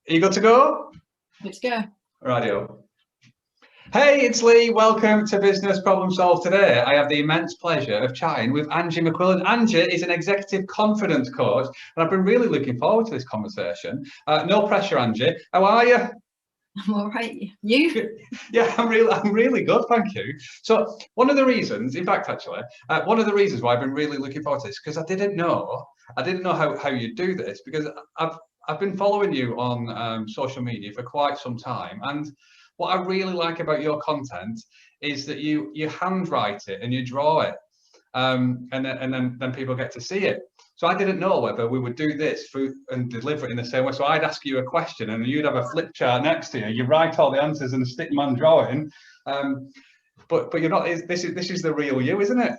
Are you good to go? Good to go. Radio. Hey, it's Lee. Welcome to Business Problem Solved. Today, I have the immense pleasure of chatting with Angie McQuillin. Angie is an executive confidence coach, and I've been really looking forward to this conversation. No pressure, Angie. How are you? I'm all right. You? Yeah, I'm really good, thank you. So one of the reasons, in fact, actually, one of the reasons why I've been really looking forward to this, because I didn't know how you do this, because I've been following you on social media for quite some time, and what I really like about your content is that you handwrite it and you draw it, and then people get to see it. So I didn't know whether we would do this and deliver it in the same way. So I'd ask you a question and you'd have a flip chart next to you. You write all the answers and stick them on drawing. But you're not. This is the real you, isn't it?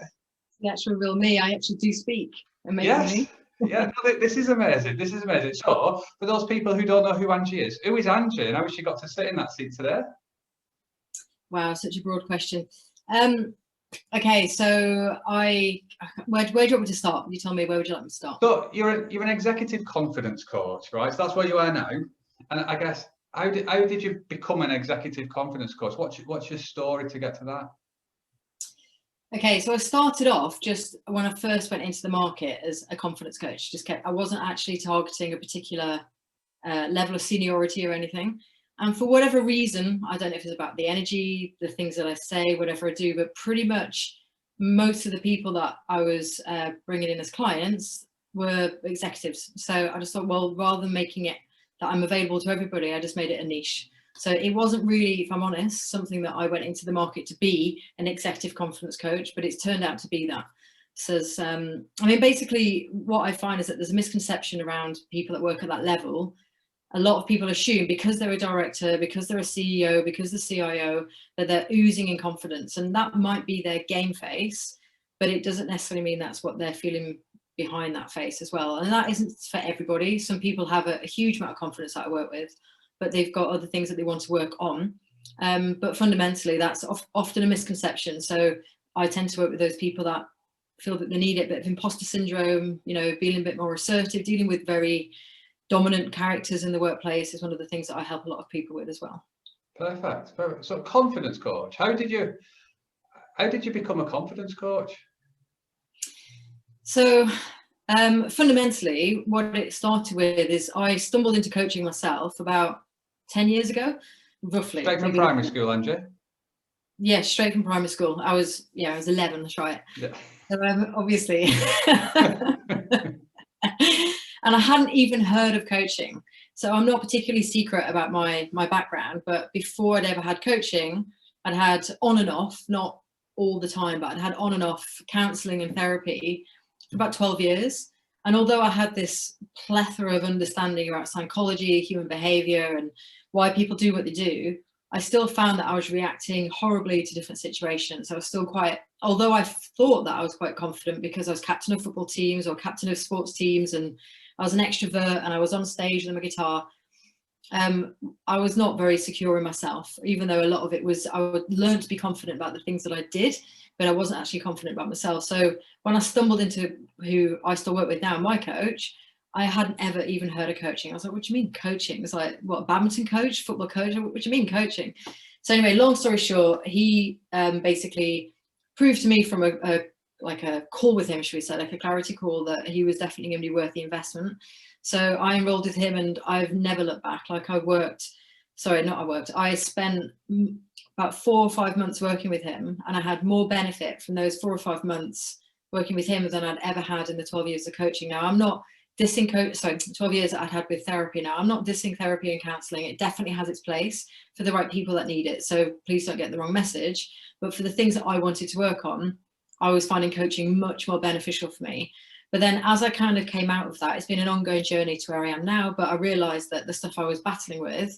The actual real me. I actually do speak. Amazingly. Yes. Yeah, no, this is amazing. This is amazing. So, for those people who don't know who Angie is, who is Angie and how has she got to sit in that seat today? Wow, such a broad question. Okay, so where do you want me to start? You tell me, where would you like me to start? So you're an executive confidence coach, right? So that's where you are now. And I guess how did you become an executive confidence coach? What's your story to get to that? Okay, so I started off just when I first went into the market as a confidence coach. I wasn't actually targeting a particular level of seniority or anything. And for whatever reason, I don't know if it's about the energy, the things that I say, whatever I do, but pretty much most of the people that I was bringing in as clients were executives. So I just thought, well, rather than making it that I'm available to everybody, I just made it a niche. So it wasn't really, if I'm honest, something that I went into the market to be an executive confidence coach, but it's turned out to be that. So, I mean, basically what I find is that there's a misconception around people that work at that level. A lot of people assume because they're a director, because they're a CEO, because they're CIO, that they're oozing in confidence, and that might be their game face, but it doesn't necessarily mean that's what they're feeling behind that face as well. And that isn't for everybody. Some people have a huge amount of confidence that I work with, but they've got other things that they want to work on. But fundamentally, that's often a misconception. So I tend to work with those people that feel that they need a bit of imposter syndrome, you know, being a bit more assertive, dealing with very dominant characters in the workplace is one of the things that I help a lot of people with as well. Perfect. So confidence coach, how did you become a confidence coach? So fundamentally what it started with is I stumbled into coaching myself about 10 years ago, roughly. Straight from primary school, Angie? Yeah, straight from primary school. I was 11, that's right. Yeah. So obviously. And I hadn't even heard of coaching. So I'm not particularly secret about my background, but before I'd ever had coaching, I'd had on and off, not all the time, but I'd had on and off counseling and therapy for about 12 years. And although I had this plethora of understanding about psychology, human behavior, and why people do what they do, I still found that I was reacting horribly to different situations. I was still although I thought that I was quite confident because I was captain of football teams or captain of sports teams, and I was an extrovert and I was on stage with my guitar, I was not very secure in myself, even though a lot of it was, I would learn to be confident about the things that I did, but I wasn't actually confident about myself. So when I stumbled into who I still work with now, my coach, I hadn't ever even heard of coaching. I was like, what do you mean coaching? It's like, what, badminton coach, football coach? What do you mean coaching? So anyway, long story short, he basically proved to me from a call with him, should we say, like a clarity call, that he was definitely going to be worth the investment. So I enrolled with him and I've never looked back. I spent about 4 or 5 months working with him, and I had more benefit from those 4 or 5 months working with him than I'd ever had in the 12 years of coaching. Now, I'm not dissing 12 years that I'd had with therapy. Now, I'm not dissing therapy and counseling. It definitely has its place for the right people that need it. So please don't get the wrong message. But for the things that I wanted to work on, I was finding coaching much more beneficial for me. But then as I kind of came out of that, it's been an ongoing journey to where I am now, but I realized that the stuff I was battling with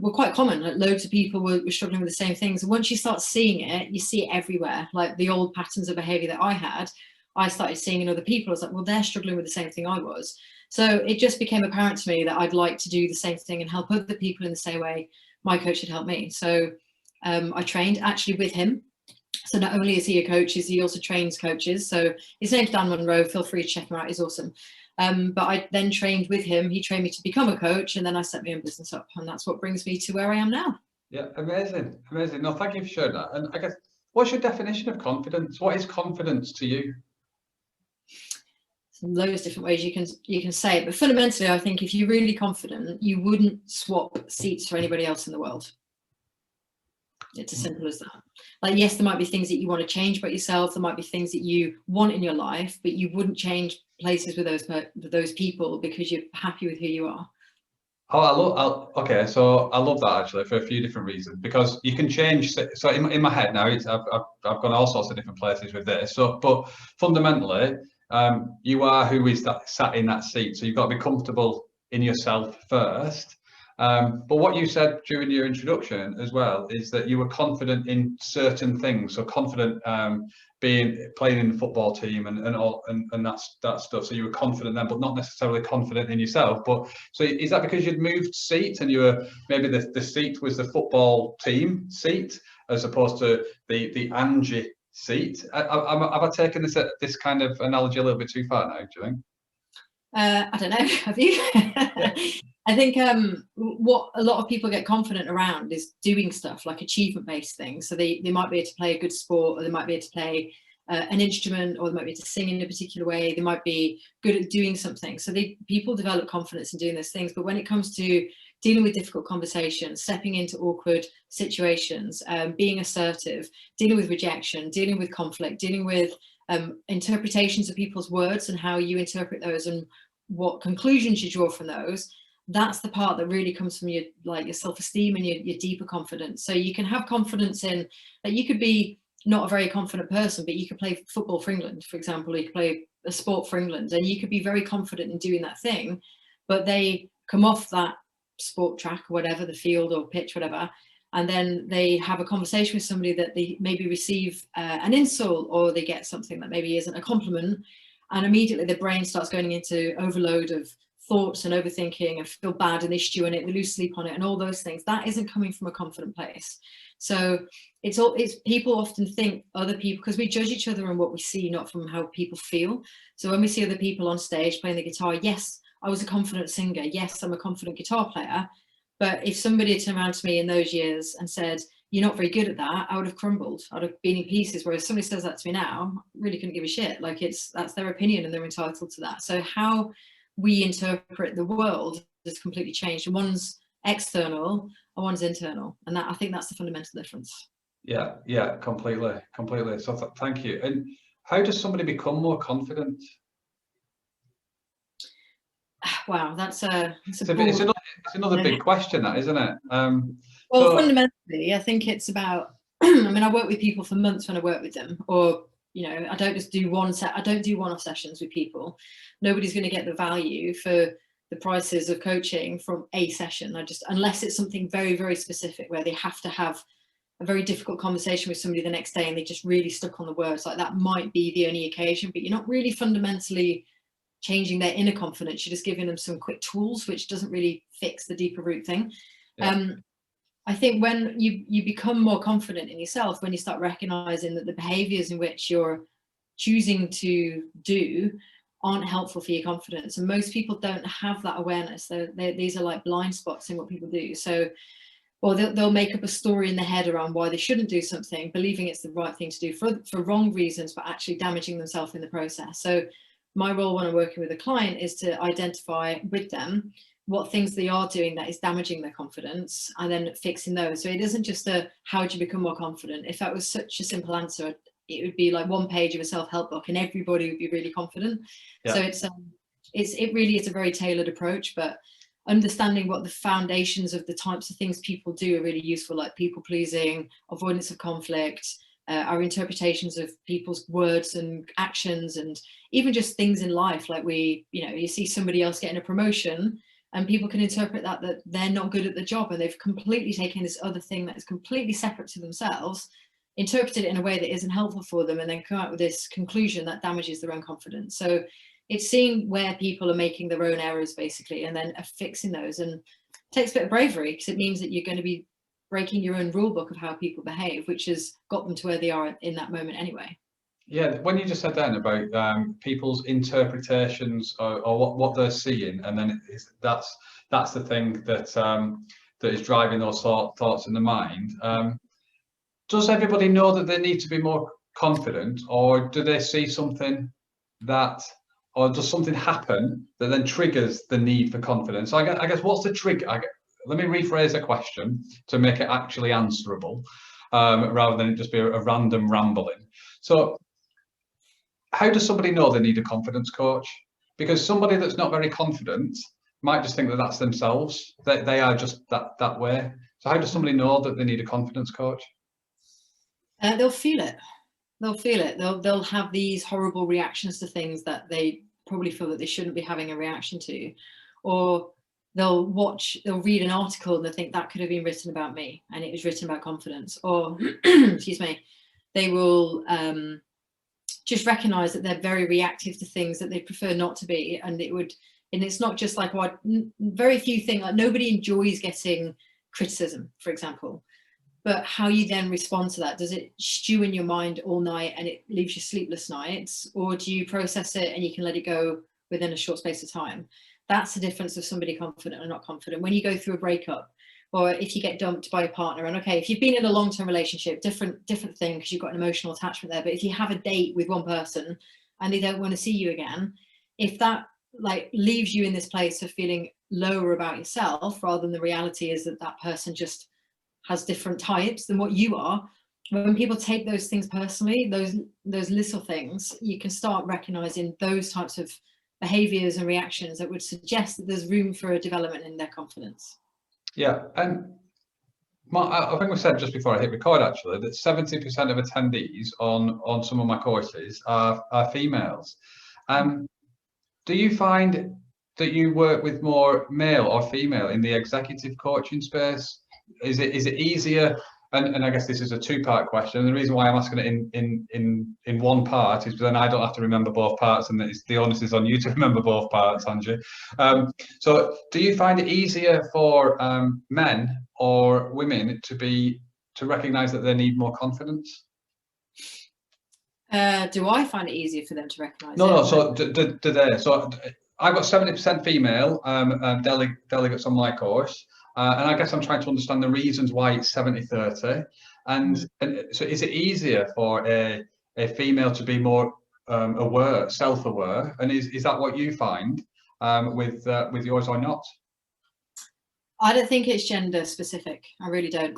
were quite common. Like, loads of people were struggling with the same things. And once you start seeing it, you see it everywhere. Like the old patterns of behavior that I had, I started seeing in other people. I was like, well, they're struggling with the same thing I was. So it just became apparent to me that I'd like to do the same thing and help other people in the same way my coach had helped me. So I trained actually with him. So not only is he a coach, he also trains coaches. So his name's Dan Monroe. Feel free to check him out. He's awesome. But I then trained with him. He trained me to become a coach, and then I set my own business up, and that's what brings me to where I am now. Yeah, amazing, amazing. No, thank you for sharing that. And I guess, what's your definition of confidence? What is confidence to you? Loads of different ways you can say it, but fundamentally, I think if you're really confident, you wouldn't swap seats for anybody else in the world. It's as simple as that. Like, yes, there might be things that you want to change about yourself. There might be things that you want in your life, but you wouldn't change places with those people because you're happy with who you are. Oh, okay. So I love that actually for a few different reasons, because you can change. So in my head now, I've gone all sorts of different places with this. So, but fundamentally, you are who is that sat in that seat. So you've got to be comfortable in yourself first. But what you said during your introduction as well is that you were confident in certain things. So confident playing in the football team and that stuff. So you were confident then, but not necessarily confident in yourself. But so is that because you'd moved seat and you were maybe the seat was the football team seat as opposed to the Angie seat? Have I taken this kind of analogy a little bit too far now, do you think? I don't know. Have you? Yeah. I think what a lot of people get confident around is doing stuff like achievement-based things. So they might be able to play a good sport, or they might be able to play an instrument, or they might be able to sing in a particular way. They might be good at doing something. So people develop confidence in doing those things. But when it comes to dealing with difficult conversations, stepping into awkward situations, being assertive, dealing with rejection, dealing with conflict, dealing with interpretations of people's words and how you interpret those and what conclusions you draw from those, that's the part that really comes from your self-esteem and your deeper confidence. So you can have confidence in that. You could be not a very confident person, but you could play football for England, for example, or you could play a sport for England, and you could be very confident in doing that thing, but they come off that sport track or whatever, the field or pitch, whatever, and then they have a conversation with somebody that they maybe receive an insult, or they get something that maybe isn't a compliment, and immediately their brain starts going into overload of thoughts and overthinking and feel bad and they stew in it, they lose sleep on it and all those things. That isn't coming from a confident place. So it's people often think other people, because we judge each other on what we see, not from how people feel. So when we see other people on stage playing the guitar, yes, I was a confident singer, yes, I'm a confident guitar player, but if somebody had turned around to me in those years and said, you're not very good at that, I would have crumbled. I'd have been in pieces. Whereas somebody says that to me now, I really couldn't give a shit. Like, that's their opinion and they're entitled to that. So how we interpret the world has completely changed. And one's external and one's internal. And I think that's the fundamental difference. Yeah, completely. So thank you. And how does somebody become more confident? Wow, it's another big question, that, isn't it? Well, fundamentally, I think it's about, I mean, I work with people for months when I work with them, or, I don't just do I don't do one-off sessions with people. Nobody's going to get the value for the prices of coaching from a session. Unless it's something very, very specific where they have to have a very difficult conversation with somebody the next day and they just really stuck on the words, like that might be the only occasion, but you're not really fundamentally changing their inner confidence. You're just giving them some quick tools, which doesn't really fix the deeper root thing. Yeah. I think when you become more confident in yourself, when you start recognizing that the behaviors in which you're choosing to do aren't helpful for your confidence, and most people don't have that awareness. These are like blind spots in what people do. So, or they'll make up a story in their head around why they shouldn't do something, believing it's the right thing to do for wrong reasons, but actually damaging themselves in the process. So my role when I'm working with a client is to identify with them what things they are doing that is damaging their confidence, and then fixing those. So it isn't just how do you become more confident? If that was such a simple answer, it would be like one page of a self-help book and everybody would be really confident. Yeah. So it really is a very tailored approach, but understanding what the foundations of the types of things people do are really useful, like people pleasing, avoidance of conflict, our interpretations of people's words and actions, and even just things in life. Like you see somebody else getting a promotion and people can interpret that they're not good at the job, and they've completely taken this other thing that is completely separate to themselves, interpreted it in a way that isn't helpful for them, and then come out with this conclusion that damages their own confidence. So it's seeing where people are making their own errors, basically, and then fixing those. And it takes a bit of bravery, because it means that you're going to be breaking your own rule book of how people behave, which has got them to where they are in that moment anyway. Yeah, when you just said then about people's interpretations or what they're seeing, and then that's the thing that that is driving those thoughts in the mind. Does everybody know that they need to be more confident, or do they see something that, or does something happen that then triggers the need for confidence? So I guess what's the trigger? Let me rephrase the question to make it actually answerable, rather than it just be a random rambling. So how does somebody know they need a confidence coach? Because somebody that's not very confident might just think that that's themselves. They are just that way. So how does somebody know that they need a confidence coach? They'll feel it. They'll feel it. They'll have these horrible reactions to things that they probably feel that they shouldn't be having a reaction to, or they'll read an article and they think that could have been written about me and it was written about confidence, or excuse me, they will just recognize that they're very reactive to things that they prefer not to be. And it's not just like what very few think, like nobody enjoys getting criticism, for example. But how you then respond to that, does it stew in your mind all night and it leaves you sleepless nights, or do you process it and you can let it go within a short space of time? That's the difference of somebody confident or not confident. When you go through a breakup, or if you get dumped by a partner, and okay, if you've been in a long-term relationship, different thing, because you've got an emotional attachment there. But if you have a date with one person and they don't want to see you again, if that like leaves you in this place of feeling lower about yourself, rather than the reality is that that person just has different types than what you are, when people take those things personally, those little things, you can start recognizing those types of behaviors and reactions that would suggest that there's room for a development in their confidence. Yeah, and I think we said just before I hit record actually that 70% of attendees on some of my courses are females. Do you find that you work with more male or female in the executive coaching space? Is it easier? And I guess this is a two-part question. And the reason why I'm asking it in one part is then I don't have to remember both parts, and the onus is on you to remember both parts, Angie. So, do you find it easier for men or women to recognise that they need more confidence? Do I find it easier for them to recognise? No. So do they? So I've got 70% female delegates on my course. And I guess I'm trying to understand the reasons why it's 70-30. And so is it easier for a female to be more aware, self-aware? And is that what you find with yours or not? I don't think it's gender specific. I really don't.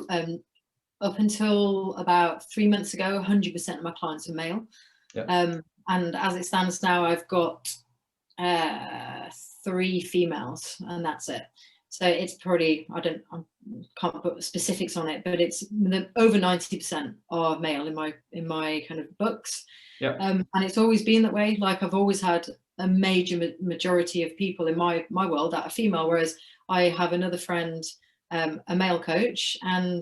Up until about 3 months ago, 100% of my clients are male. Yeah. And as it stands now, I've got 3 females, and that's it. So it's probably, I can't put specifics on it, but it's over 90% are male in my kind of books. Yeah. And it's always been that way. Like I've always had a major majority of people in my world that are female, whereas I have another friend, a male coach, and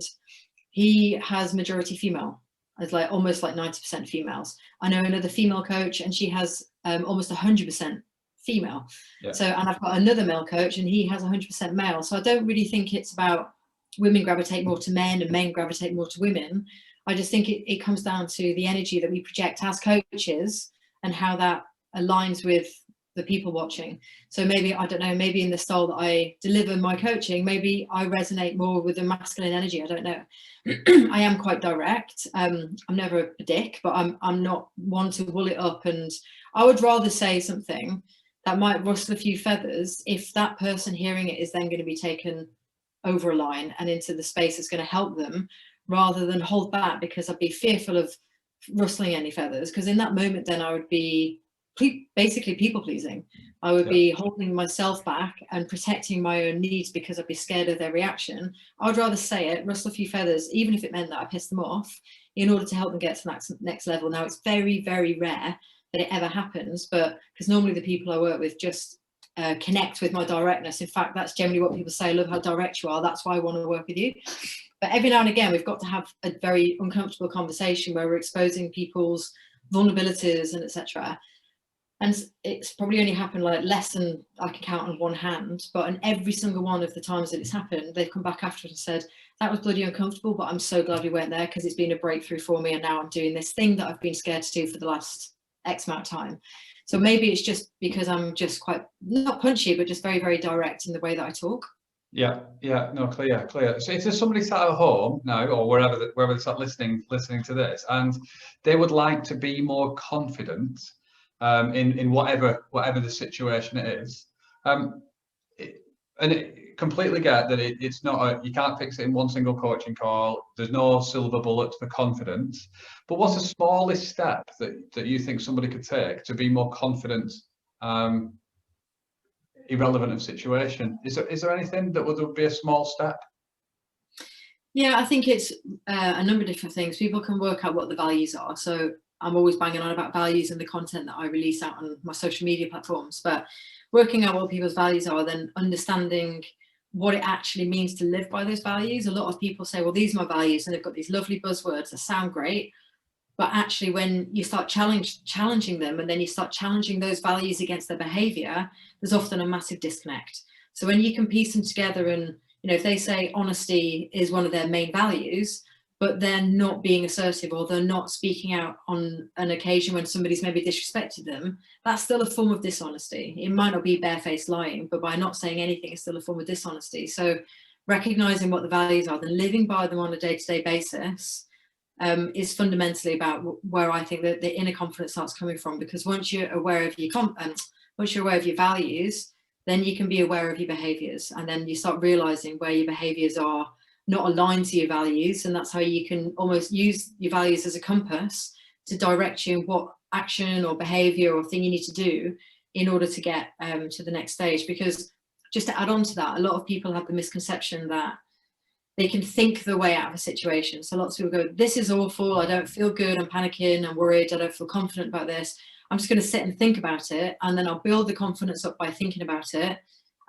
he has majority female. It's like almost like 90% females. I know another female coach, and she has almost 100% female. Yeah. So, and I've got another male coach, and he has 100% male. So I don't really think it's about women gravitate more to men and men gravitate more to women. I just think it comes down to the energy that we project as coaches and how that aligns with the people watching. So maybe, I don't know, maybe in the style that I deliver my coaching, maybe I resonate more with the masculine energy. I don't know. I am quite direct. I'm never a dick, but I'm not one to wool it up. And I would rather say something that might rustle a few feathers if that person hearing it is then going to be taken over a line and into the space that's going to help them, rather than hold back because I'd be fearful of rustling any feathers. Because in that moment, then I would be basically people pleasing. I would be holding myself back and protecting my own needs because I'd be scared of their reaction. I'd rather say it, rustle a few feathers, even if it meant that I pissed them off, in order to help them get to that next level. Now, it's very, very rare that it ever happens, but because normally the people I work with just connect with my directness. In fact, that's generally what people say. I love how direct you are. That's why I want to work with you. But every now and again, we've got to have a very uncomfortable conversation where we're exposing people's vulnerabilities and etc. And it's probably only happened like less than I can count on one hand, but in every single one of the times that it's happened, they've come back after and said, that was bloody uncomfortable, but I'm so glad we went there, because it's been a breakthrough for me, and now I'm doing this thing that I've been scared to do for the last X amount of time. So maybe it's just because I'm just quite, not punchy, but just very, very direct in the way that I talk. Yeah, no, clear. So if there's somebody sat at home now, or wherever they're sat listening to this, and they would like to be more confident in whatever the situation is, completely get that it's not you can't fix it in one single coaching call. There's no silver bullet for confidence. But what's the smallest step that you think somebody could take to be more confident? Irrelevant of situation, is there anything that would be a small step? Yeah, I think it's a number of different things. People can work out what the values are. So I'm always banging on about values and the content that I release out on my social media platforms, but working out what people's values are, then understanding what it actually means to live by those values. A lot of people say, well, these are my values, and they've got these lovely buzzwords that sound great, but actually when you start challenging them, and then you start challenging those values against their behavior, there's often a massive disconnect. So when you can piece them together, and if they say honesty is one of their main values, but they're not being assertive, or they're not speaking out on an occasion when somebody's maybe disrespected them, that's still a form of dishonesty. It might not be barefaced lying, but by not saying anything, it's still a form of dishonesty. So recognizing what the values are, then living by them on a day-to-day basis, is fundamentally about where I think that the inner confidence starts coming from. Because once you're aware of your values, then you can be aware of your behaviors, and then you start realizing where your behaviors are not aligned to your values, and that's how you can almost use your values as a compass to direct you in what action or behavior or thing you need to do in order to get to the next stage. Because just to add on to that, a lot of people have the misconception that they can think their way out of a situation. So lots of people go, this is awful, I don't feel good, I'm panicking, I'm worried, I don't feel confident about this. I'm just going to sit and think about it, and then I'll build the confidence up by thinking about it,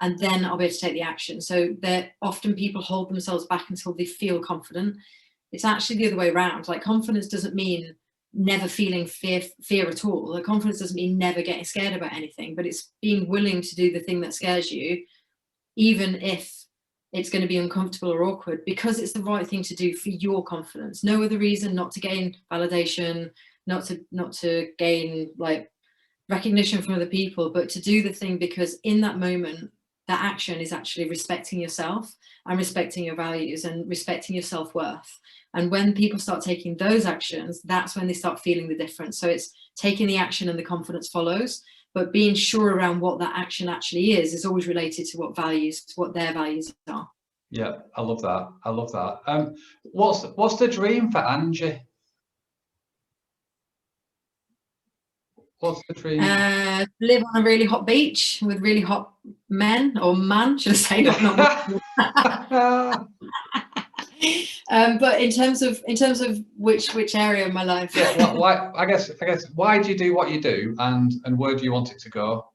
and then I'll be able to take the action. So that often people hold themselves back until they feel confident. It's actually the other way around. Like, confidence doesn't mean never feeling fear at all. Like, confidence doesn't mean never getting scared about anything, but it's being willing to do the thing that scares you, even if it's going to be uncomfortable or awkward, because it's the right thing to do for your confidence. No other reason, not to gain validation, not to gain like recognition from other people, but to do the thing because in that moment, that action is actually respecting yourself and respecting your values and respecting your self-worth. And when people start taking those actions, that's when they start feeling the difference. So it's taking the action and the confidence follows, but being sure around what that action actually is always related to what their values are. Yeah, I love that. What's the dream for Angie? What's the dream? Live on a really hot beach with really hot men, or man, should I say, not but in terms of which area of my life. Yeah, why I guess why do you do what you do, and where do you want it to go?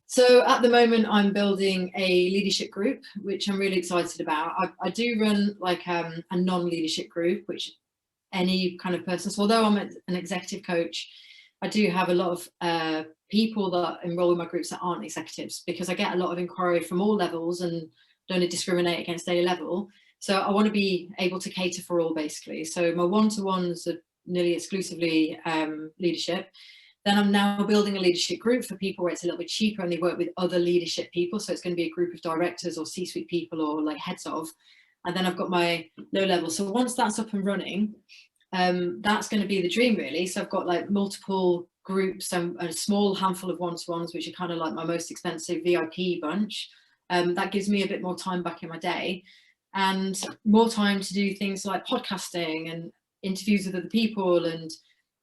So at the moment, I'm building a leadership group, which I'm really excited about. I do run like a non-leadership group, which any kind of person. So although I'm an executive coach, I do have a lot of people that enroll in my groups that aren't executives, because I get a lot of inquiry from all levels and don't discriminate against any level. So I want to be able to cater for all, basically. So my one-to-ones are nearly exclusively leadership. Then I'm now building a leadership group for people where it's a little bit cheaper and they work with other leadership people. So it's going to be a group of directors or C-suite people or like heads of. And then I've got my low level. So once that's up and running, that's going to be the dream, really. So I've got like multiple groups and a small handful of one-to-ones, which are kind of like my most expensive VIP bunch. That gives me a bit more time back in my day and more time to do things like podcasting and interviews with other people and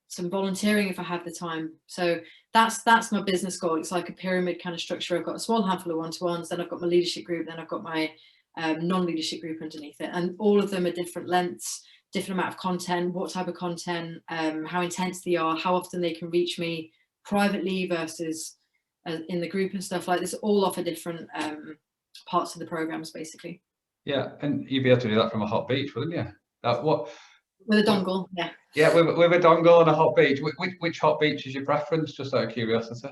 some volunteering if I have the time. So that's my business goal. It's like a pyramid kind of structure. I've got a small handful of one-to-ones, then I've got my leadership group, then I've got my non-leadership group underneath it, and all of them are different lengths, different amount of content, what type of content, how intense they are, how often they can reach me privately versus in the group and stuff like this. All offer different parts of the programs, basically. Yeah, and you'd be able to do that from a hot beach, wouldn't you? With a dongle, yeah. Yeah, with a dongle and a hot beach. Which hot beach is your preference, just out of curiosity?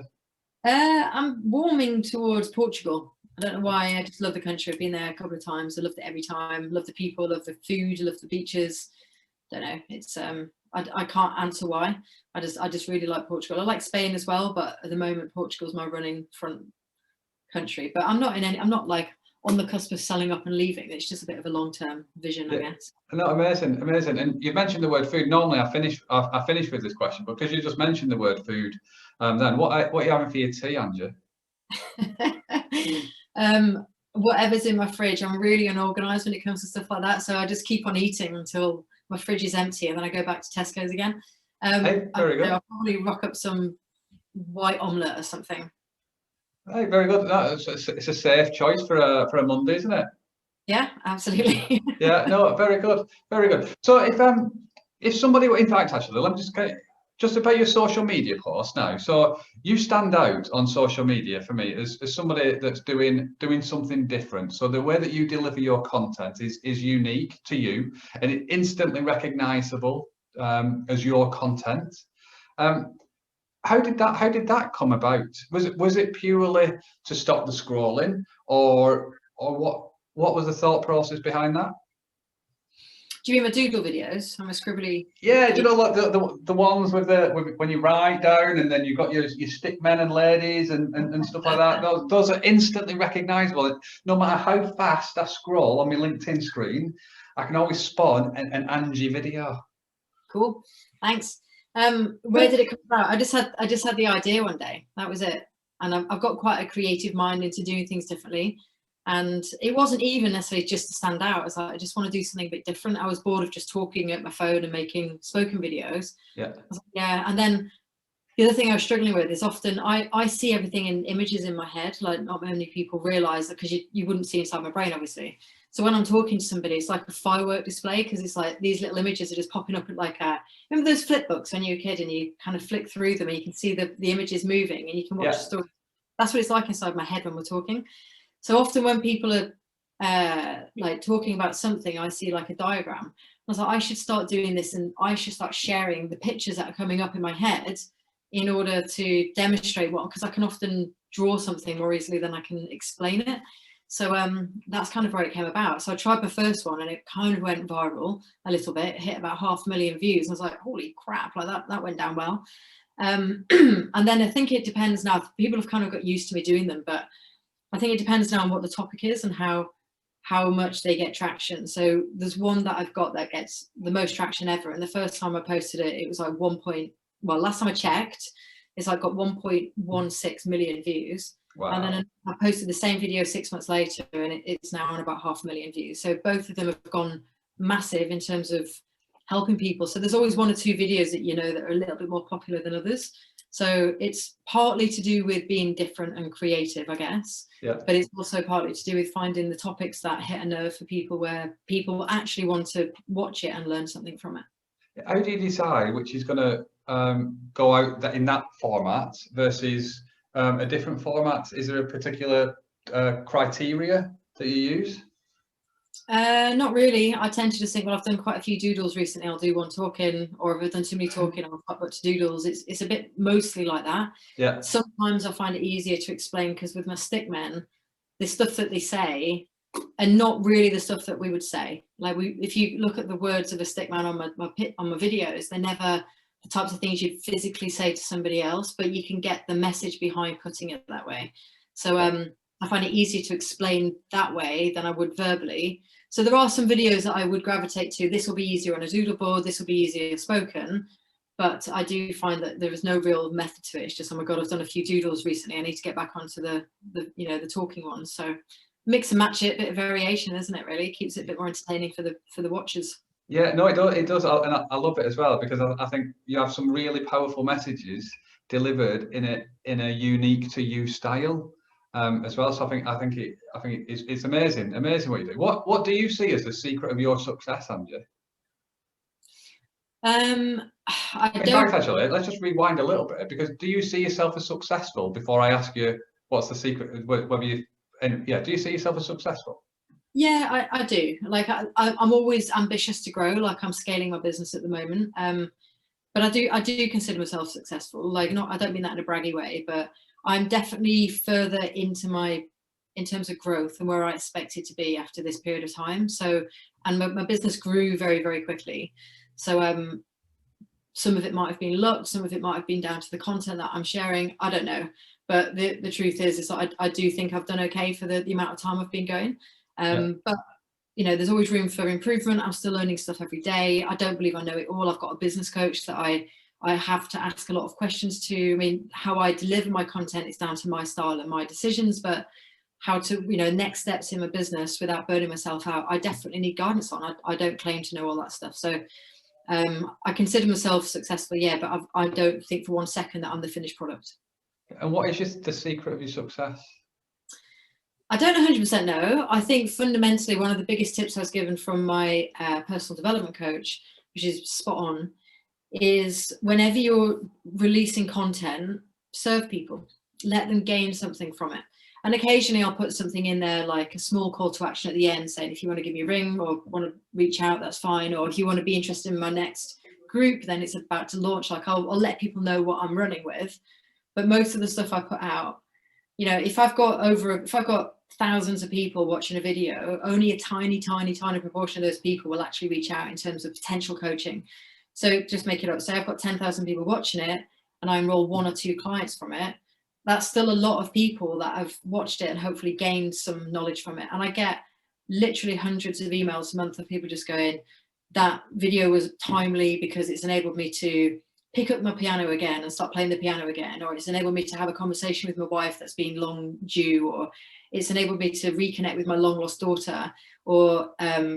I'm warming towards Portugal. I don't know why. I just love the country. I've been there a couple of times. I loved it every time. Love the people, love the food, love the beaches. Don't know. It's I can't answer why. I just really like Portugal. I like Spain as well, but at the moment Portugal's my running front country. But I'm not like on the cusp of selling up and leaving. It's just a bit of a long-term vision, I guess. No, amazing, amazing. And you mentioned the word food. Normally I finish with this question, but because you just mentioned the word food, then what are you having for your tea, Angie? Whatever's in my fridge. I'm really unorganized when it comes to stuff like that, so I just keep on eating until my fridge is empty, and then I go back to Tesco's again. Hey, very good. I'll probably rock up some white omelette or something. Hey, very good. No, it's a safe choice for a Monday, isn't it? Yeah, absolutely. Yeah, no, very good, very good. So if somebody, in fact, actually, let me just about your social media post now. So you stand out on social media for me as somebody that's doing something different. So the way that you deliver your content is unique to you, and it instantly recognizable as your content. How did that come about? Was it purely to stop the scrolling, or what was the thought process behind that? Do you mean my doodle videos? I'm a scribbly. Yeah, do you know, like the ones with when you write down and then you've got your stick men and ladies and stuff like that. Those are instantly recognizable. No matter how fast I scroll on my LinkedIn screen, I can always spawn an Angie video. Cool, thanks. Where did it come about? I just had the idea one day. That was it. And I've got quite a creative mind into doing things differently. And it wasn't even necessarily just to stand out. I was like, I just want to do something a bit different. I was bored of just talking at my phone and making spoken videos. Yeah. Yeah. And then the other thing I was struggling with is often I see everything in images in my head. Like not many people realize that, because you wouldn't see inside my brain, obviously. So when I'm talking to somebody, it's like a firework display, because it's like these little images are just popping up at like remember those flip books when you were a kid and you kind of flick through them and you can see the images moving and you can watch the story. That's what it's like inside my head when we're talking. So often when people are like talking about something, I see like a diagram. I was like, I should start doing this, and I should start sharing the pictures that are coming up in my head in order to demonstrate because I can often draw something more easily than I can explain it. So that's kind of where it came about. So I tried my first one and it kind of went viral a little bit. It hit about 500,000 views. I was like, holy crap, like that went down well. And then I think it depends now. People have kind of got used to me doing them, but I think it depends now on what the topic is and how much they get traction. So there's one that I've got that gets the most traction ever. And the first time I posted it, it was like last time I checked, it's like got 1.16 million views. Wow. And then I posted the same video 6 months later and it's now on about 500,000 views. So both of them have gone massive in terms of helping people. So there's always one or two videos that that are a little bit more popular than others. So it's partly to do with being different and creative, I guess. Yeah. But it's also partly to do with finding the topics that hit a nerve for people, where people actually want to watch it and learn something from it. How do you decide which is going to go out in that format versus a different format? Is there a particular criteria that you use? Not really. I tend to just think, well, I've done quite a few doodles recently, I'll do one talking, or if I've done too many talking, I'll put to doodles. It's a bit mostly like that. Yeah. Sometimes I find it easier to explain, because with my stick men, the stuff that they say and not really the stuff that we would say. Like if you look at the words of a stick man on my videos, they're never the types of things you'd physically say to somebody else, but you can get the message behind putting it that way. So I find it easier to explain that way than I would verbally. So there are some videos that I would gravitate to. This will be easier on a doodle board. This will be easier spoken. But I do find that there is no real method to it. It's just, oh my God, I've done a few doodles recently. I need to get back onto the talking ones. So mix and match it, a bit of variation, isn't it? Really, it keeps it a bit more entertaining for the watchers. Yeah, no, it does, and I love it as well, because I think you have some really powerful messages delivered in a unique to you style. As well, so I think it's amazing what you do. What do you see as the secret of your success, Angie? In fact, actually, let's just rewind a little bit, because do you see yourself as successful before I ask you what's the secret? Whether do you see yourself as successful? Yeah, I do. Like I'm always ambitious to grow. Like I'm scaling my business at the moment, but I do consider myself successful. Like I don't mean that in a braggy way, but I'm definitely further into my in terms of growth and where I expected to be after this period of time. So, and my business grew very, very quickly. So some of it might have been luck, some of it might have been down to the content that I'm sharing. I don't know. But the truth is that I do think I've done okay for the amount of time I've been going. But you know, there's always room for improvement. I'm still learning stuff every day. I don't believe I know it all. I've got a business coach that I have to ask a lot of questions to. I mean, how I deliver my content is down to my style and my decisions, but how to, you know, next steps in my business without burning myself out, I definitely need guidance on. I don't claim to know all that stuff. So I consider myself successful, yeah, but I don't think for 1 second that I'm the finished product. And what is just the secret of your success? I don't 100% know. I think fundamentally one of the biggest tips I was given from my personal development coach, which is spot on, is whenever you're releasing content, serve people, let them gain something from it. And occasionally I'll put something in there like a small call to action at the end saying, if you want to give me a ring or want to reach out, that's fine. Or if you want to be interested in my next group, then it's about to launch, like I'll let people know what I'm running with. But most of the stuff I put out, you know, if I've got thousands of people watching a video, only a tiny proportion of those people will actually reach out in terms of potential coaching. So just make it up. Say I've got 10,000 people watching it and I enroll 1 or 2 clients from it. That's still a lot of people that have watched it and hopefully gained some knowledge from it. And I get literally hundreds of emails a month of people just going, that video was timely because it's enabled me to pick up my piano again and start playing the piano again, or it's enabled me to have a conversation with my wife that's been long due, or it's enabled me to reconnect with my long lost daughter, or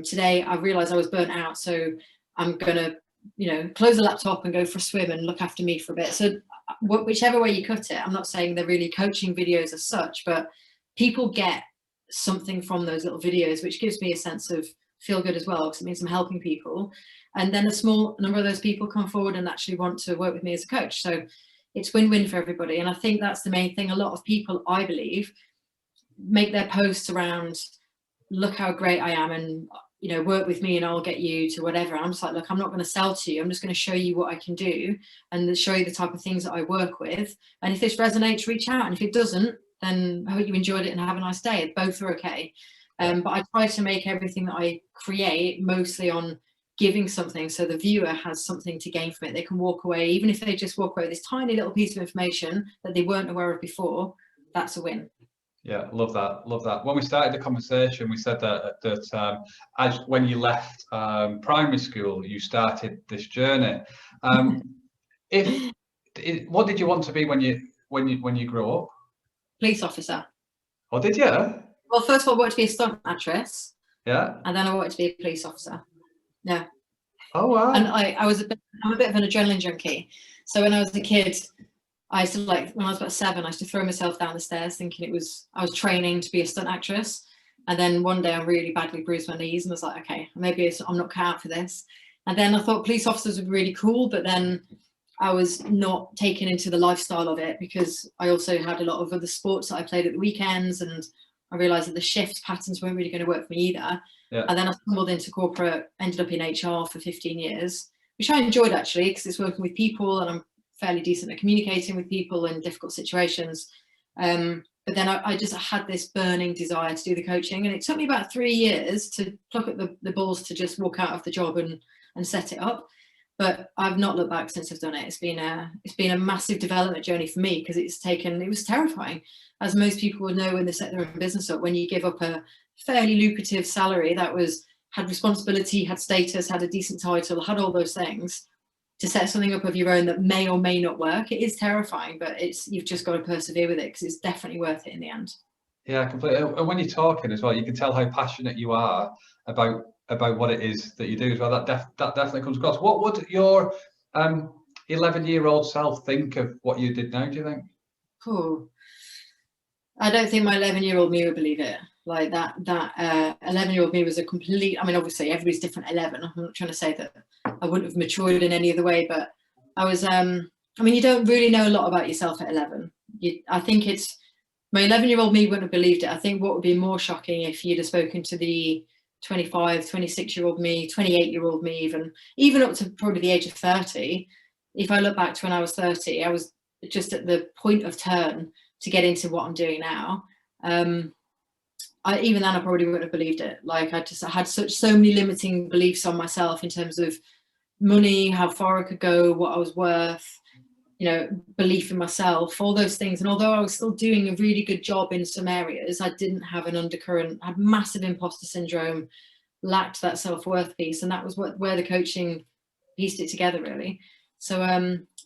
today I realized I was burnt out, so I'm gonna, you know, close the laptop and go for a swim and look after me for a bit. So whichever way you cut it, I'm not saying they're really coaching videos as such, but people get something from those little videos, which gives me a sense of feel good as well, because it means I'm helping people. And then a small number of those people come forward and actually want to work with me as a coach. So it's win-win for everybody. And I think that's the main thing. A lot of people, I believe, make their posts around, look how great I am, and, you know, work with me and I'll get you to whatever. I'm just like, look, I'm not going to sell to you. I'm just going to show you what I can do and show you the type of things that I work with. And if this resonates, reach out. And if it doesn't, then I hope you enjoyed it and have a nice day. Both are okay. But I try to make everything that I create mostly on giving something, so the viewer has something to gain from it. They can walk away, even if they just walk away with this tiny little piece of information that they weren't aware of before, that's a win. Yeah, love that, love that. When we started the conversation, we said that as when you left primary school, you started this journey. What did you want to be when you grew up? Police officer. Oh, did you? Well, first of all, I wanted to be a stunt actress. Yeah. And then I wanted to be a police officer. Yeah. Oh wow. And I'm a bit of an adrenaline junkie. So when I was a kid, I used to, like, when I was about 7, I used to throw myself down the stairs thinking I was training to be a stunt actress. And then one day I really badly bruised my knees and was like, okay, maybe I'm not cut out for this. And then I thought police officers were really cool, but then I was not taken into the lifestyle of it because I also had a lot of other sports that I played at the weekends, and I realized that the shift patterns weren't really going to work for me either. Yeah. And then I stumbled into corporate, ended up in HR for 15 years, which I enjoyed actually, because it's working with people and I'm fairly decent at communicating with people in difficult situations. But then I just had this burning desire to do the coaching, and it took me about 3 years to pluck up the balls to just walk out of the job and set it up. But I've not looked back since I've done it. It's been a massive development journey for me, because it was terrifying, as most people would know when they set their own business up. When you give up a fairly lucrative salary that had responsibility, had status, had a decent title, had all those things, to set something up of your own that may or may not work, it is terrifying. But you've just got to persevere with it, because it's definitely worth it in the end. Yeah, completely. And when you're talking as well, you can tell how passionate you are about what it is that you do as well. That definitely comes across. What would your 11-year-old self think of what you did now, do you think? Oh, I don't think my 11-year-old me would believe it. Like that 11-year-old me was a complete, I mean, obviously everybody's different at 11. I'm not trying to say that I wouldn't have matured in any other way, but I was, I mean, you don't really know a lot about yourself at 11. I think my 11-year-old me wouldn't have believed it. I think what would be more shocking if you'd have spoken to the 25, 26-year-old me, 28-year-old me, even up to probably the age of 30. If I look back to when I was 30, I was just at the point of turn to get into what I'm doing now. even then I probably wouldn't have believed it. Like I had so many limiting beliefs on myself in terms of money, how far I could go, what I was worth, you know, belief in myself, all those things. And although I was still doing a really good job in some areas, I didn't have an undercurrent, I had massive imposter syndrome, lacked that self-worth piece. And that was where the coaching pieced it together, really. So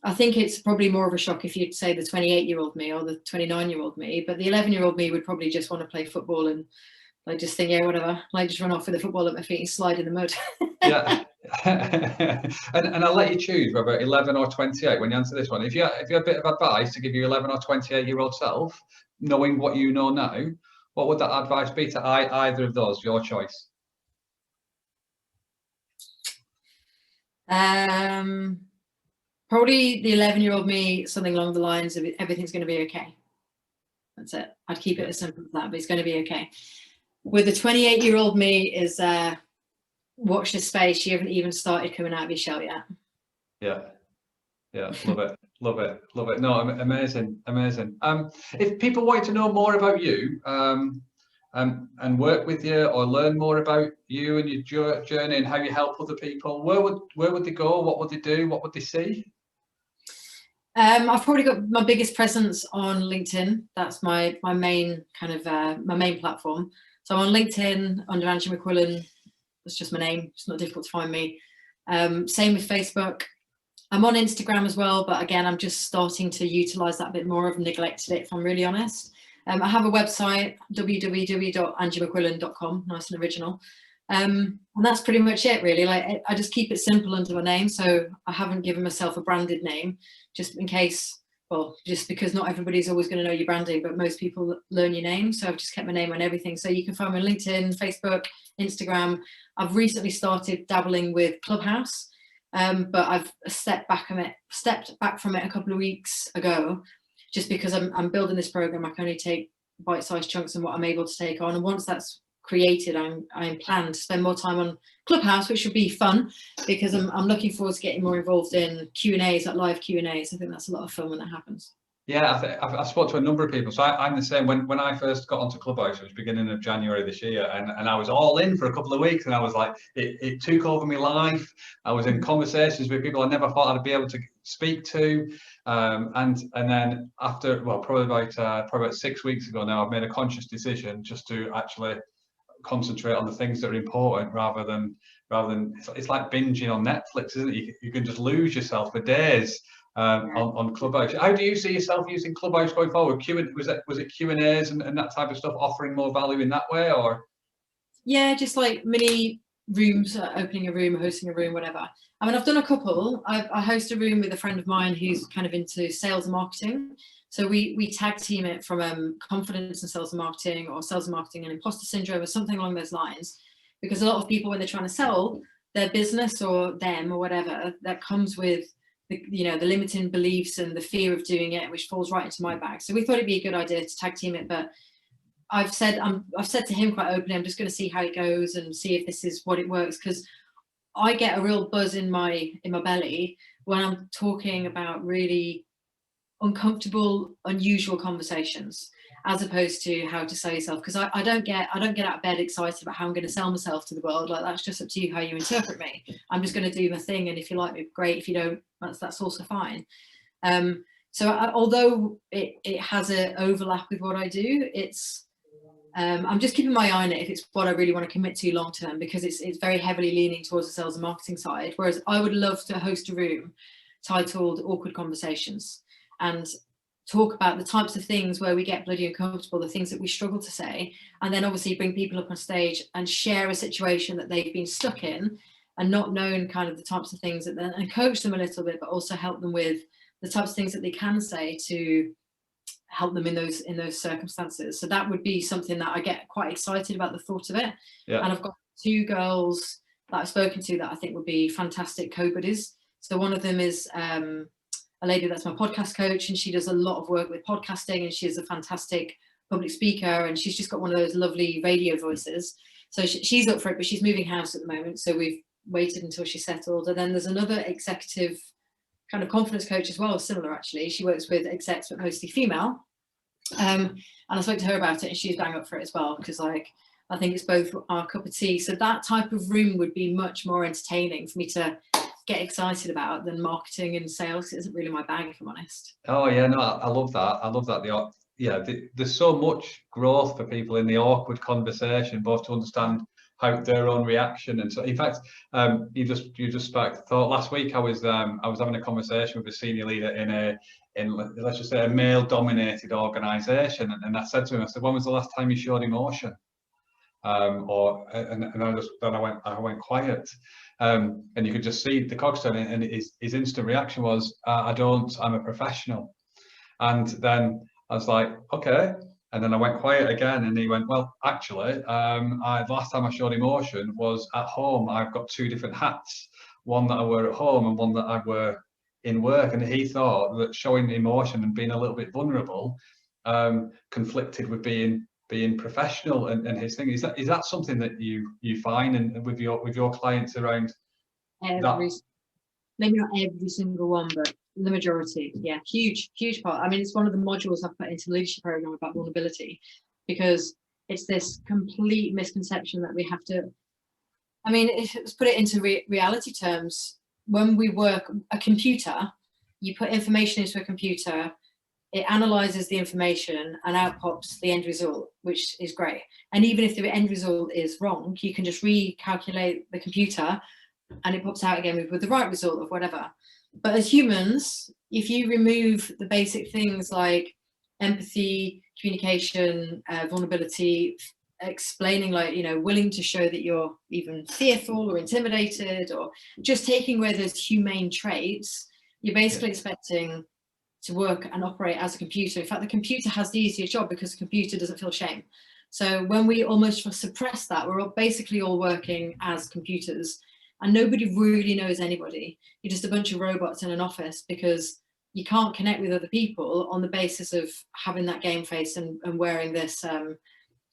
I think it's probably more of a shock if you'd say the 28-year-old me or the 29-year-old me, but the 11-year-old me would probably just want to play football and like just think, yeah, whatever, like just run off with a football at my feet and slide in the mud. Yeah. and I'll let you choose whether 11 or 28 when you answer this one. If you have a bit of advice to give your 11 or 28-year-old self, knowing what you know now, what would that advice be to either of those? Your choice. Probably the 11-year-old me, something along the lines of everything's going to be okay. That's it. I'd keep it as simple as that, but it's going to be okay. With the 28-year-old me is watch this space. You haven't even started coming out of your shell yet. Yeah. Love it. Love it. Love it. No, amazing. Amazing. If people want to know more about you and work with you or learn more about you and your journey and how you help other people, where would they go? What would they do? What would they see? I've probably got my biggest presence on LinkedIn. That's my main kind of my main platform. So I'm on LinkedIn under Angie McQuillin. That's just my name. It's not difficult to find me. Same with Facebook. I'm on Instagram as well, but again, I'm just starting to utilize that a bit more. I've neglected it, if I'm really honest. I have a website, www.angiemcquillin.com, nice and original. And that's pretty much it, really. Like I just keep it simple under my name. So I haven't given myself a branded name just in case, well, just because not everybody's always going to know your branding, but most people learn your name. So I've just kept my name on everything. So you can find me on LinkedIn, Facebook, Instagram. I've recently started dabbling with Clubhouse. But I've stepped back from it a couple of weeks ago, just because I'm building this program. I can only take bite-sized chunks and what I'm able to take on. And once that's created, I'm planning to spend more time on Clubhouse, which should be fun because I'm looking forward to getting more involved in Q&As, like live Q&As. I think that's a lot of fun when that happens. Yeah, I've spoke to a number of people. So I'm the same. When I first got onto Clubhouse, it was beginning of January this year, and I was all in for a couple of weeks, and I was like, it took over my life. I was in conversations with people I never thought I'd be able to speak to, and then after, well, probably about 6 weeks ago now, I've made a conscious decision just to actually concentrate on the things that are important rather than it's like binging on Netflix, isn't it? You can just lose yourself for days. On Clubhouse. How do you see yourself using Clubhouse going forward? Was it Q&As and that type of stuff, offering more value in that way, or? Yeah, just like mini rooms, opening a room, hosting a room, whatever. I mean, I've done a couple. I host a room with a friend of mine who's kind of into sales and marketing. So we tag team it from confidence and sales and marketing, or sales and marketing and imposter syndrome, or something along those lines. Because a lot of people, when they're trying to sell their business or them or whatever, that comes with the limiting beliefs and the fear of doing it, which falls right into my bag. So we thought it'd be a good idea to tag team it, but I've said to him quite openly, I'm just going to see how it goes and see if this is what it works, because I get a real buzz in my belly when I'm talking about really uncomfortable, unusual conversations, as opposed to how to sell yourself. Because I don't get out of bed excited about how I'm going to sell myself to the world. Like, that's just up to you how you interpret me. I'm just going to do my thing, and if you like me, great. If you don't, that's also fine. So although it has an overlap with what I do, it's I'm just keeping my eye on it if it's what I really want to commit to long term, because it's very heavily leaning towards the sales and marketing side. Whereas I would love to host a room titled Awkward Conversations and talk about the types of things where we get bloody uncomfortable, the things that we struggle to say, and then obviously bring people up on stage and share a situation that they've been stuck in and not known, kind of the types of things that and coach them a little bit, but also help them with the types of things that they can say to help them in those circumstances. So that would be something that I get quite excited about the thought of it. Yeah. And I've got 2 girls that I've spoken to that I think would be fantastic co-buddies. So one of them is a lady that's my podcast coach, and she does a lot of work with podcasting, and she's a fantastic public speaker, and she's just got one of those lovely radio voices. So she's up for it, but she's moving house at the moment, so we've waited until she's settled. And then there's another executive kind of confidence coach as well, similar actually. She works with execs, but mostly female. And I spoke to her about it, and she was bang up for it as well, because like, I think it's both our cup of tea. So that type of room would be much more entertaining for me to get excited about than marketing and sales. It isn't really my bag, if I'm honest. Oh yeah, no, I love that. I love that. There's so much growth for people in the awkward conversation, both to understand how their own reaction. And so, in fact, you just sparked a thought. Last week, I was having a conversation with a senior leader in let's just say a male-dominated organisation, and I said to him, I said, when was the last time you showed emotion? And I went quiet, and you could just see the cogs turning, and his instant reaction was, I don't, I'm a professional. And then I was like, okay. And then I went quiet again, and he went, well, actually, the last time I showed emotion was at home. I've got two different hats, one that I wear at home and one that I wear in work. And he thought that showing emotion and being a little bit vulnerable conflicted with being professional. And his thing is that something that you find and with your clients around that? Maybe not every single one, but the majority. Yeah, huge part. I mean, it's one of the modules I've put into the leadership program about vulnerability, because it's this complete misconception that we have to, I mean, let's put it into reality terms. When we work a computer, you put information into a computer, it analyzes the information and out pops the end result, which is great. And even if the end result is wrong, you can just recalculate the computer and it pops out again with the right result of whatever. But as humans, if you remove the basic things like empathy, communication, vulnerability, explaining, like, you know, willing to show that you're even fearful or intimidated, or just taking away those humane traits, you're basically expecting to work and operate as a computer. In fact, the computer has the easier job because the computer doesn't feel shame. So when we almost suppress that, we're basically all working as computers, and nobody really knows anybody. You're just a bunch of robots in an office because you can't connect with other people on the basis of having that game face and wearing this,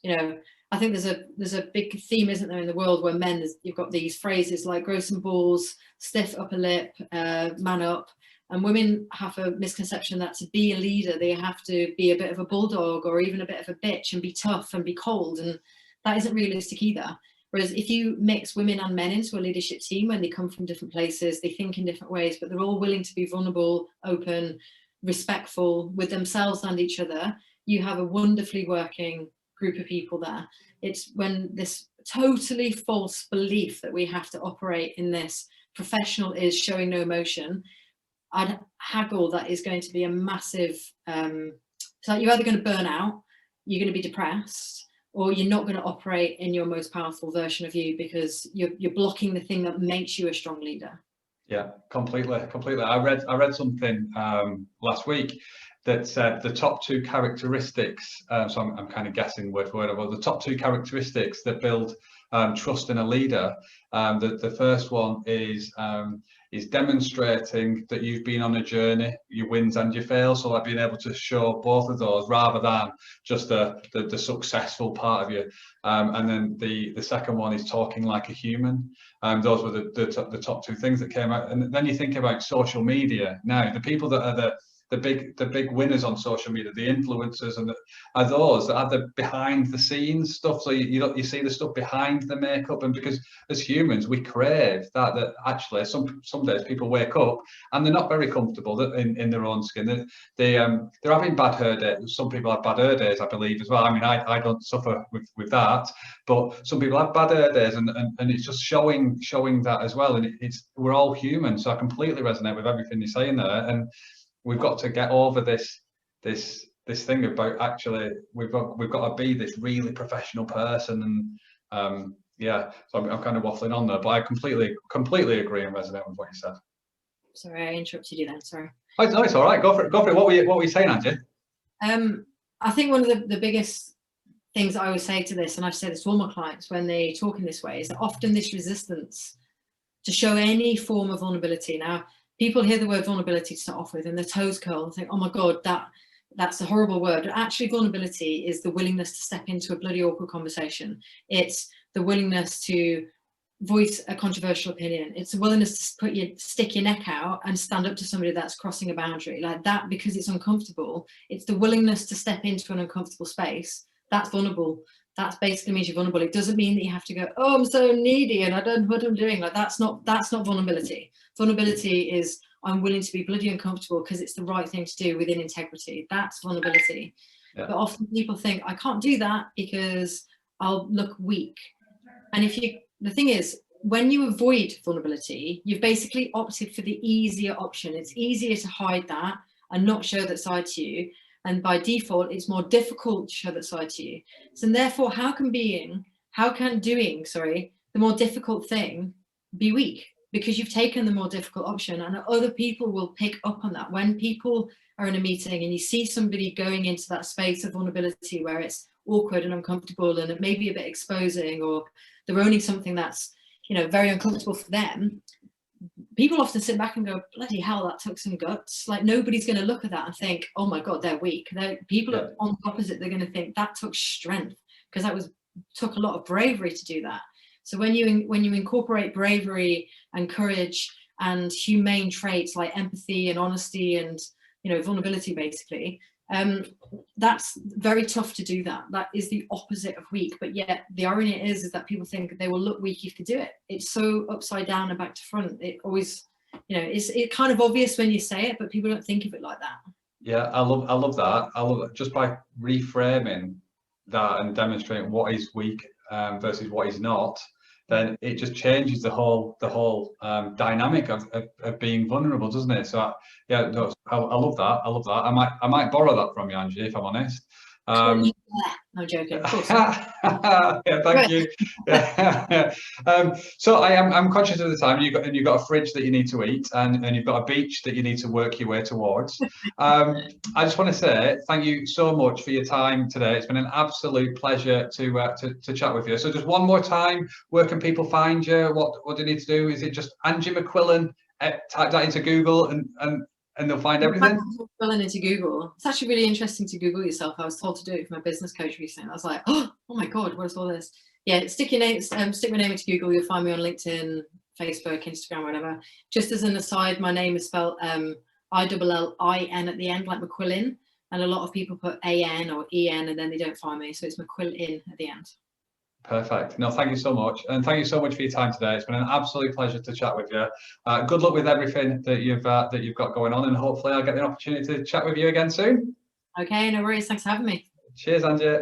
you know, I think there's a big theme, isn't there, in the world where men, you've got these phrases like grow some balls, stiff upper lip, man up. And women have a misconception that to be a leader, they have to be a bit of a bulldog or even a bit of a bitch and be tough and be cold. And that isn't realistic either. Whereas if you mix women and men into a leadership team, when they come from different places, they think in different ways, but they're all willing to be vulnerable, open, respectful with themselves and each other, you have a wonderfully working group of people there. It's when this totally false belief that we have to operate in this professional is showing no emotion, I'd haggle that is going to be a massive, so you're either going to burn out, you're going to be depressed, or you're not going to operate in your most powerful version of you because you're blocking the thing that makes you a strong leader. Yeah, completely. I read something last week that said the top two characteristics, so I'm kind of guessing word for word, but the top two characteristics that build trust in a leader. The first one is demonstrating that you've been on a journey, your wins and your fails. So like being able to show both of those rather than just the successful part of you. And then the second one is talking like a human. Those were the top two things that came out. And then you think about social media now, the people that are the big winners on social media, the influencers, and are those that are the behind the scenes stuff. So you see the stuff behind the makeup, and because as humans we crave that actually some days people wake up and they're not very comfortable in their own skin. They're having bad hair days. Some people have bad hair days, I believe, as well. I mean, I don't suffer with that, but some people have bad hair days, and it's just showing that as well. And we're all human, so I completely resonate with everything you're saying there. And we've got to get over this thing about actually we've got to be this really professional person. And yeah, so I'm kind of waffling on there, but I completely agree and resonate with what you said. Sorry, I interrupted you then. Sorry. Oh, no, it's all right. Go for it. What were you saying, Angie? I think one of the biggest things I always say to this, and I say this to all my clients when they talk in this way, is that often this resistance to show any form of vulnerability. Now, people hear the word vulnerability to start off with and their toes curl and think, oh my God, that's a horrible word. But actually, vulnerability is the willingness to step into a bloody awkward conversation. It's the willingness to voice a controversial opinion. It's a willingness to stick your neck out and stand up to somebody that's crossing a boundary like that because it's uncomfortable. It's the willingness to step into an uncomfortable space. That's vulnerable. That basically means you're vulnerable. It doesn't mean that you have to go, oh, I'm so needy and I don't know what I'm doing. Like that's not vulnerability. Vulnerability is I'm willing to be bloody uncomfortable because it's the right thing to do within integrity. That's vulnerability. Yeah. But often people think I can't do that because I'll look weak. And the thing is, when you avoid vulnerability, you've basically opted for the easier option. It's easier to hide that and not show that side to you. And by default, it's more difficult to show that side to you. So therefore, how can doing, the more difficult thing be weak? Because you've taken the more difficult option, and other people will pick up on that. When people are in a meeting and you see somebody going into that space of vulnerability where it's awkward and uncomfortable and it may be a bit exposing, or they're owning something that's, very uncomfortable for them, people often sit back and go, bloody hell, that took some guts. Like nobody's going to look at that and think, oh my God, they're weak. People are on the opposite. They're going to think that took strength, because took a lot of bravery to do that. So when you incorporate bravery and courage and humane traits like empathy and honesty and vulnerability, basically, that's very tough to do. That is the opposite of weak. But yet the irony is that people think they will look weak if you do it. It's so upside down and back to front. It always, it's kind of obvious when you say it, but people don't think of it like that. Yeah, I love that. I love it. Just by reframing that and demonstrating what is weak versus what is not, then it just changes the whole dynamic of being vulnerable, doesn't it? So I love that. I might borrow that from you, Angie, if I'm honest. No, joking. Of course. Yeah, thank you. So I'm conscious of the time. You've got a fridge that you need to eat, and you've got a beach that you need to work your way towards. I just want to say thank you so much for your time today. It's been an absolute pleasure to chat with you. So just one more time, where can people find you? What do you need to do? Is it just Angie McQuillin? Type that into Google and they'll find everything. Filling into Google. It's actually really interesting to Google yourself. I was told to do it for my business coach recently. I was like, oh my God, what is all this? Yeah, stick my name into Google. You'll find me on LinkedIn, Facebook, Instagram, whatever. Just as an aside, my name is spelled I-double-L-I-N at the end, like McQuillin. And a lot of people put A-N or E-N and then they don't find me. So it's McQuillin at the end. Perfect. No, thank you so much. And thank you so much for your time today. It's been an absolute pleasure to chat with you. Good luck with everything that you've got going on, and hopefully I'll get the opportunity to chat with you again soon. Okay, no worries. Thanks for having me. Cheers, Angie.